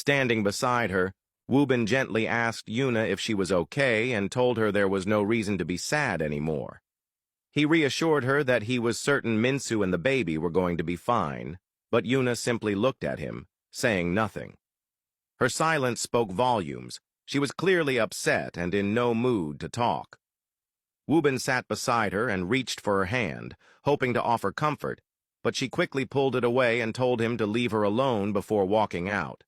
Standing beside her, Wubin gently asked Yunna if she was okay and told her there was no reason to be sad anymore. He reassured her that he was certain Minsu and the baby were going to be fine, but Yunna simply looked at him, saying nothing. Her silence spoke volumes. She was clearly upset and in no mood to talk. Wubin sat beside her and reached for her hand, hoping to offer comfort, but she quickly pulled it away and told him to leave her alone before walking out.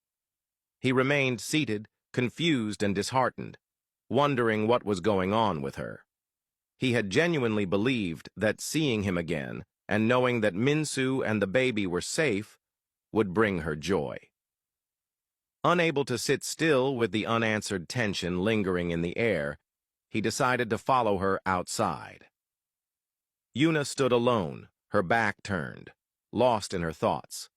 He remained seated, confused and disheartened, wondering what was going on with her. He had genuinely believed that seeing him again and knowing that Minsu and the baby were safe would bring her joy. Unable to sit still with the unanswered tension lingering in the air, he decided to follow her outside. Yunna stood alone, her back turned, lost in her thoughts.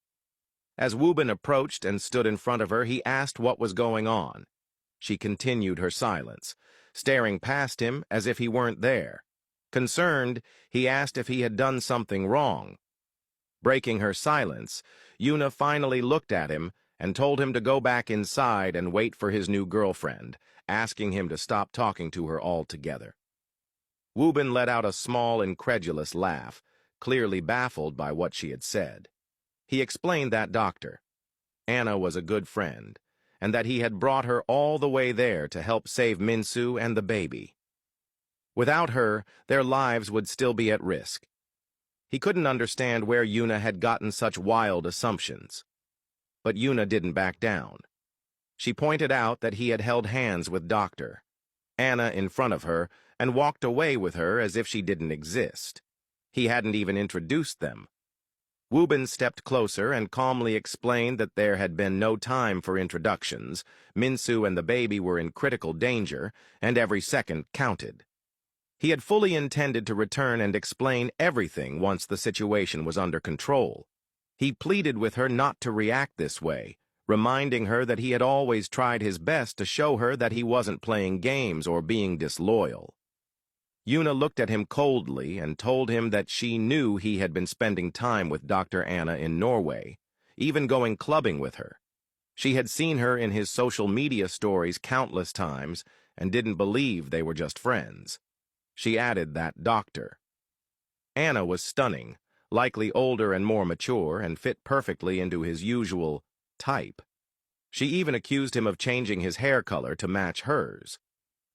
As Wubin approached and stood in front of her, he asked what was going on. She continued her silence, staring past him as if he weren't there. Concerned, he asked if he had done something wrong. Breaking her silence, Yunna finally looked at him and told him to go back inside and wait for his new girlfriend, asking him to stop talking to her altogether. Wubin let out a small, incredulous laugh, clearly baffled by what she had said. He explained that Dr. Anna was a good friend, and that he had brought her all the way there to help save Minsu and the baby. Without her, their lives would still be at risk. He couldn't understand where Yunna had gotten such wild assumptions. But Yunna didn't back down. She pointed out that he had held hands with Dr. Anna in front of her and walked away with her as if she didn't exist. He hadn't even introduced them. Wubin stepped closer and calmly explained that there had been no time for introductions, Minsu and the baby were in critical danger, and every second counted. He had fully intended to return and explain everything once the situation was under control. He pleaded with her not to react this way, reminding her that he had always tried his best to show her that he wasn't playing games or being disloyal. Yunna looked at him coldly and told him that she knew he had been spending time with Dr. Anna in Norway, even going clubbing with her. She had seen her in his social media stories countless times and didn't believe they were just friends. She added that Dr. Anna was stunning, likely older and more mature, and fit perfectly into his usual type. She even accused him of changing his hair color to match hers.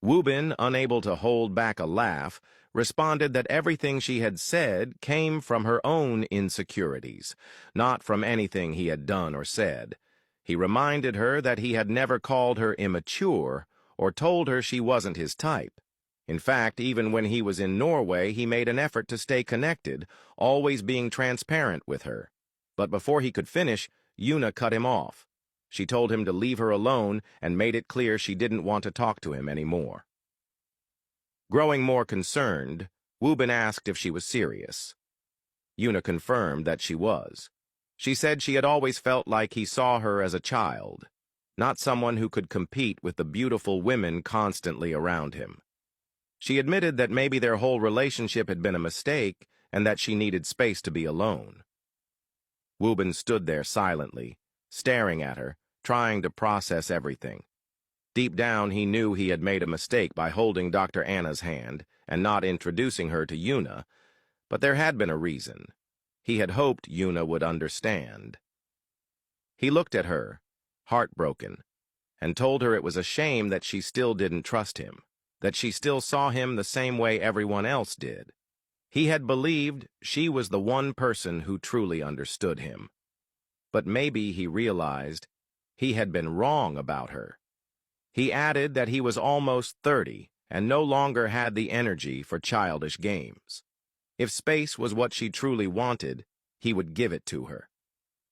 Wubin, unable to hold back a laugh, responded that everything she had said came from her own insecurities, not from anything he had done or said. He reminded her that he had never called her immature or told her she wasn't his type. In fact, even when he was in Norway, he made an effort to stay connected, always being transparent with her. But before he could finish, Yunna cut him off. She told him to leave her alone and made it clear she didn't want to talk to him anymore. Growing more concerned, Wubin asked if she was serious. Yunna confirmed that she was. She said she had always felt like he saw her as a child, not someone who could compete with the beautiful women constantly around him. She admitted that maybe their whole relationship had been a mistake and that she needed space to be alone. Wubin stood there silently, staring at her, trying to process everything. Deep down, he knew he had made a mistake by holding Dr. Anna's hand and not introducing her to Yunna, but there had been a reason. He had hoped Yunna would understand. He looked at her, heartbroken, and told her it was a shame that she still didn't trust him, that she still saw him the same way everyone else did. He had believed she was the one person who truly understood him. But maybe he realized he had been wrong about her. He added that he was almost 30 and no longer had the energy for childish games. If space was what she truly wanted, he would give it to her.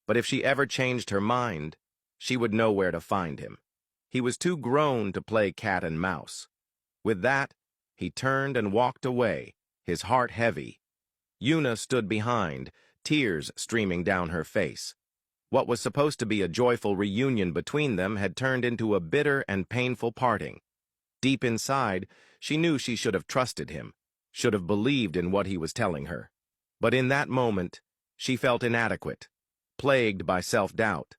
But if she ever changed her mind, she would know where to find him. He was too grown to play cat and mouse. With that, he turned and walked away, his heart heavy. Yunna stood behind, tears streaming down her face. What was supposed to be a joyful reunion between them had turned into a bitter and painful parting. Deep inside, she knew she should have trusted him, should have believed in what he was telling her. But in that moment, she felt inadequate, plagued by self-doubt.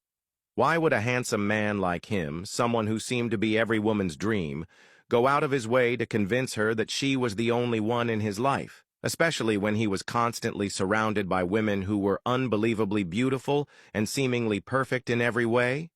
Why would a handsome man like him, someone who seemed to be every woman's dream, go out of his way to convince her that she was the only one in his life, especially when he was constantly surrounded by women who were unbelievably beautiful and seemingly perfect in every way?